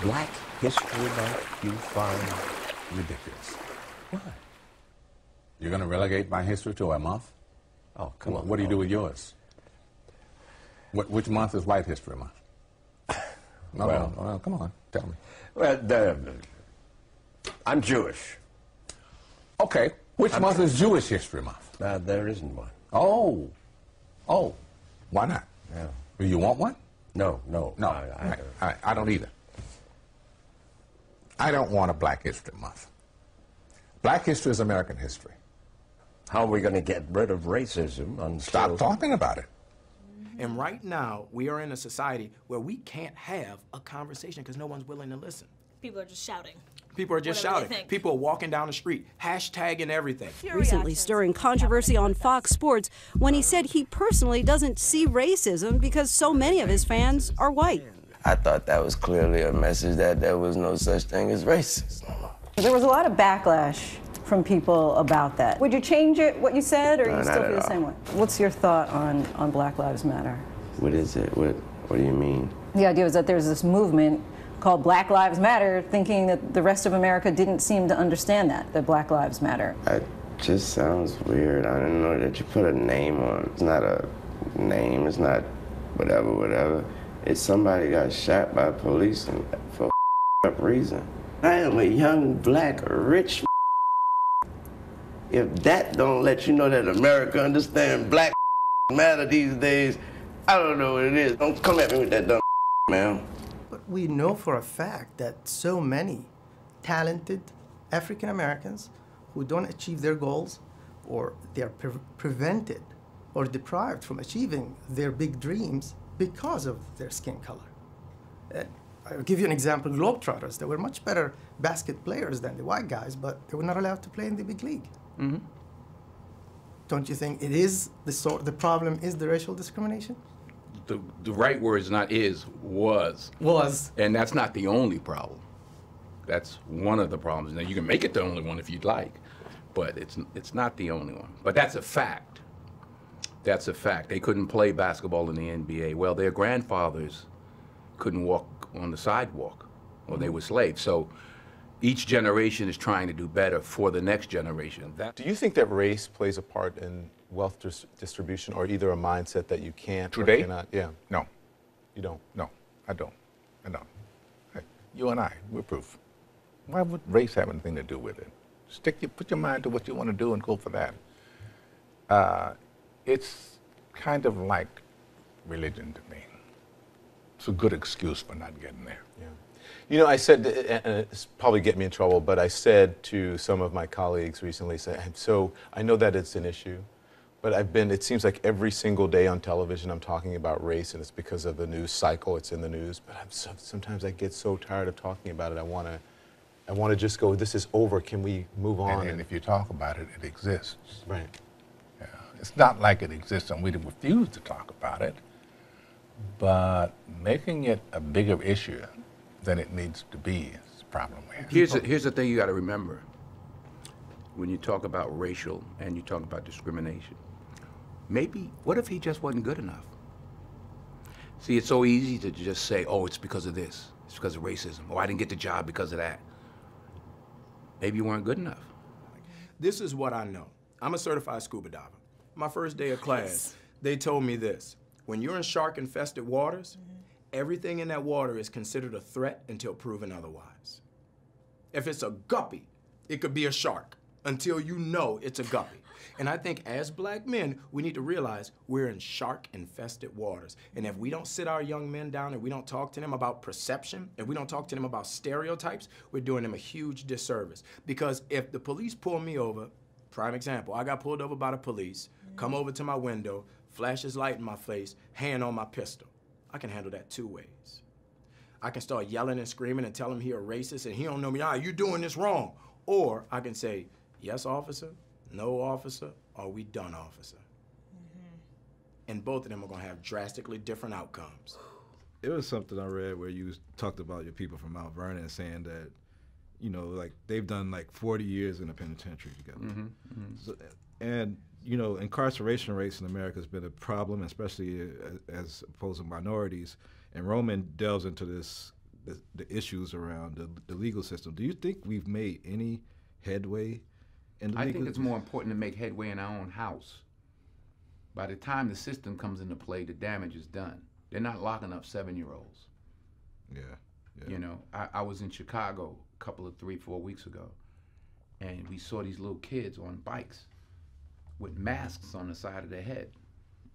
Black History Month you find ridiculous. Why? You're going to relegate my history to a month? Oh, come on. What do you do with yours? Which month is White History Month? No, well, come on, tell me. Well, I'm Jewish. Okay, which month is Jewish History Month? There isn't one. Oh, why not? Yeah. Do you want one? No. I don't either. I don't want a Black History Month. Black history is American history. How are we going to get rid of racism until... Stop talking about it. And right now, we are in a society where we can't have a conversation because no one's willing to listen. People are just shouting. People are just shouting. People are walking down the street, hashtagging everything. Recently stirring controversy on Fox Sports when he said he personally doesn't see racism because so many of his fans are white. I thought that was clearly a message that there was no such thing as racism. There was a lot of backlash from people about that. Would you change it, what you said, or No, you still not feel at the same way? What's your thought on Black Lives Matter? What is it? What do you mean? The idea was that there's this movement called Black Lives Matter, thinking that the rest of America didn't seem to understand that Black Lives Matter. It just sounds weird. I don't know that you put a name on. It's not a name. It's not whatever. It's somebody got shot by police and for up reason. I am a young, black, rich. If that don't let you know that America understands Black matter these days, I don't know what it is. Don't come at me with that dumb man. But we know for a fact that so many talented African Americans who don't achieve their goals, or they're prevented or deprived from achieving their big dreams because of their skin color. I'll give you an example, Globetrotters. They were much better basket players than the white guys, but they were not allowed to play in the big league. Mm-hmm. Don't you think it is the problem is the racial discrimination? The right word is not is, was. Was. And that's not the only problem. That's one of the problems. Now, you can make it the only one if you'd like, but it's not the only one. But that's a fact. That's a fact. They couldn't play basketball in the NBA. Well, their grandfathers couldn't walk on the sidewalk, or they were slaves. So each generation is trying to do better for the next generation. Do you think that race plays a part in wealth distribution, or either a mindset that you can't or Today? cannot? Yeah. No. You don't? No, I don't. Hey, you and I, we're proof. Why would race have anything to do with it? Put your mind to what you want to do and go for that. It's kind of like religion to me. It's a good excuse for not getting there. Yeah. You know, I said, and it's probably get me in trouble, but I said to some of my colleagues recently, so I know that it's an issue, but it seems like every single day on television I'm talking about race, and it's because of the news cycle, it's in the news, but sometimes I get so tired of talking about it, I want to just go, this is over, can we move on? And if you talk about it, it exists. Right. Yeah. It's not like it exists and we refuse to talk about it, but making it a bigger issue than it needs to be is a problem we have. Here's the thing you got to remember. When you talk about racial and you talk about discrimination, maybe, what if he just wasn't good enough? See, it's so easy to just say, oh, it's because of this. It's because of racism. Oh, I didn't get the job because of that. Maybe you weren't good enough. This is what I know. I'm a certified scuba diver. My first day of class, they told me this. When you're in shark-infested waters, everything in that water is considered a threat until proven otherwise. If it's a guppy, it could be a shark until you know it's a guppy. And I think as black men, we need to realize we're in shark-infested waters. And if we don't sit our young men down and we don't talk to them about perception, and we don't talk to them about stereotypes, we're doing them a huge disservice. Because if the police pull me over, prime example, I got pulled over by the police, come over to my window, flash his light in my face, hand on my pistol. I can handle that two ways. I can start yelling and screaming and tell him he a racist and he don't know me, you doing this wrong. Or I can say, yes, officer, no, officer, or we done, officer. And both of them are gonna have drastically different outcomes. It was something I read where you talked about your people from Mount Vernon saying that, you know, like they've done like 40 years in the penitentiary together. So, and you know, incarceration rates in America has been a problem, especially as opposed to minorities. And Roman delves into this the issues around the legal system. Do you think we've made any headway in the I think it's more important to make headway in our own house. By the time the system comes into play, the damage is done. They're not locking up 7-year-olds. Yeah. You know, I was in Chicago a couple of 3-4 weeks ago, and we saw these little kids on bikes with masks on the side of their head,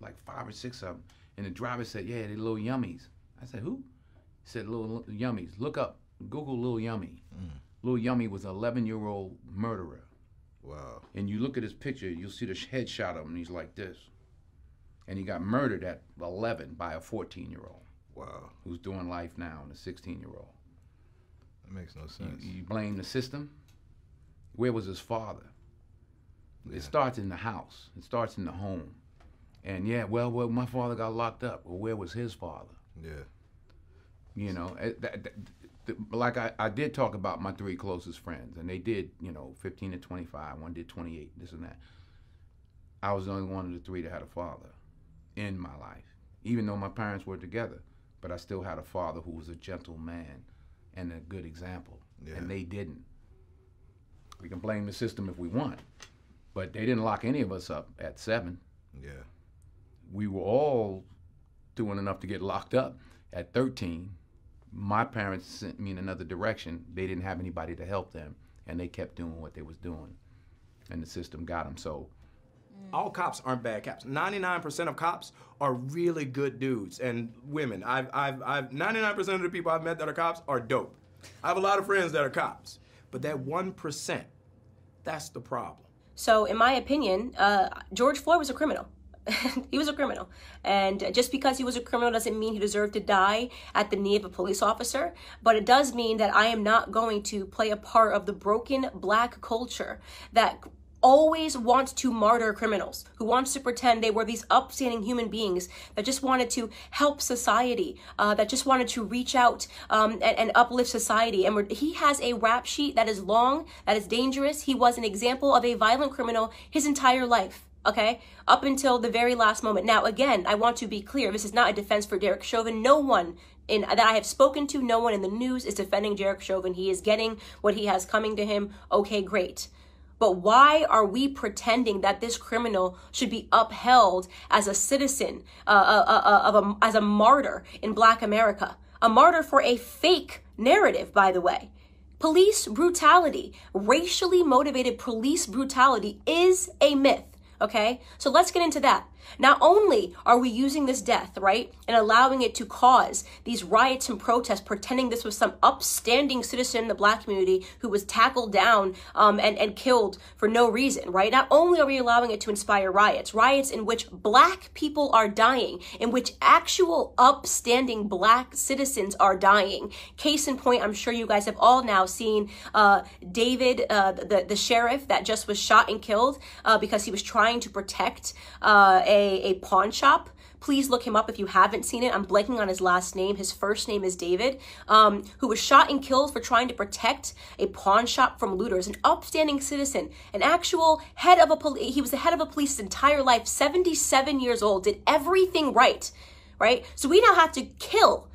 like 5 or 6 of them. And the driver said, yeah, they're little yummies. I said, who? He said, little yummies. Look up, Google Little Yummy. Little Yummy was an 11-year-old murderer. Wow. And you look at his picture, you'll see the headshot of him, and he's like this. And he got murdered at 11 by a 14-year-old. Wow. Who's doing life now, and a 16-year-old. That makes no sense. You blame the system? Where was his father? Yeah. It starts in the house. It starts in the home. And yeah, well, my father got locked up. Well, where was his father? Yeah. You know, like I did talk about my 3 closest friends, and they did, you know, 15 to 25. One did 28, this and that. I was the only one of the 3 that had a father in my life, even though my parents were together. But I still had a father who was a gentle man and a good example, and they didn't. We can blame the system if we want, but they didn't lock any of us up at 7. Yeah. We were all doing enough to get locked up at 13. My parents sent me in another direction. They didn't have anybody to help them, and they kept doing what they was doing, and the system got them. So all cops aren't bad cops. 99% of cops are really good dudes and women. I've 99% of the people I've met that are cops are dope. I have a lot of friends that are cops, but that 1%, that's the problem. So in my opinion, George Floyd was a criminal. He was a criminal. And just because he was a criminal doesn't mean he deserved to die at the knee of a police officer. But it does mean that I am not going to play a part of the broken black culture that always wants to martyr criminals, who wants to pretend they were these upstanding human beings that just wanted to help society, that just wanted to reach out and uplift society. And he has a rap sheet that is long, that is dangerous. He was an example of a violent criminal his entire life. Okay, up until the very last moment. Now, again, I want to be clear. This is not a defense for Derek Chauvin. No one that I have spoken to, no one in the news is defending Derek Chauvin. He is getting what he has coming to him. Okay, great. But why are we pretending that this criminal should be upheld as a citizen, as a martyr in Black America? A martyr for a fake narrative, by the way. Police brutality, racially motivated police brutality is a myth. Okay, so let's get into that. Not only are we using this death, right, and allowing it to cause these riots and protests, pretending this was some upstanding citizen in the Black community who was tackled down and killed for no reason, right? Not only are we allowing it to inspire riots in which Black people are dying, in which actual upstanding Black citizens are dying. Case in point, I'm sure you guys have all now seen David, the sheriff that just was shot and killed because he was trying to protect a pawn shop. Please look him up if you haven't seen it. I'm blanking on his last name. His first name is David, who was shot and killed for trying to protect a pawn shop from looters. An upstanding citizen, an actual head of a police. He was the head of a police his entire life, 77 years old, did everything right? So we now have to kill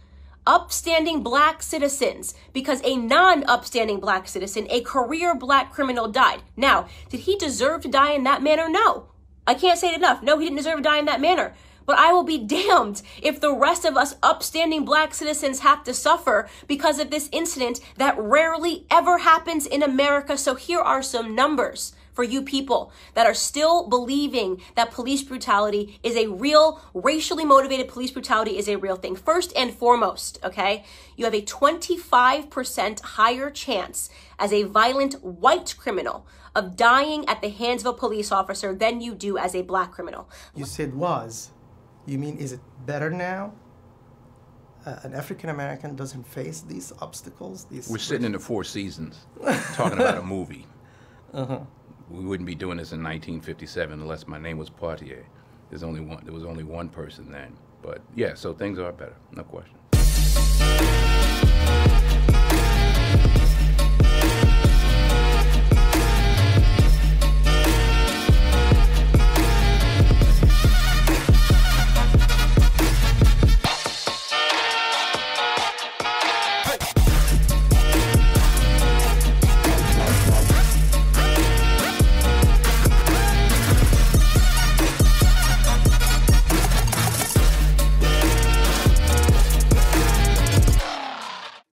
upstanding Black citizens because a non-upstanding Black citizen, a career Black criminal, died. Now, did he deserve to die in that manner? No. I can't say it enough. No, he didn't deserve to die in that manner. But I will be damned if the rest of us upstanding Black citizens have to suffer because of this incident that rarely ever happens in America. So here are some numbers for you people that are still believing that police brutality is a real, racially motivated police brutality is a real thing. First and foremost, okay, you have a 25% higher chance as a violent white criminal of dying at the hands of a police officer than you do as a Black criminal. You said was. You mean, is it better now? An African American doesn't face these obstacles? We're sitting in the Four Seasons talking about a movie. We wouldn't be doing this in 1957 unless my name was Poitier. There was only one person then. But yeah, so things are better, no question.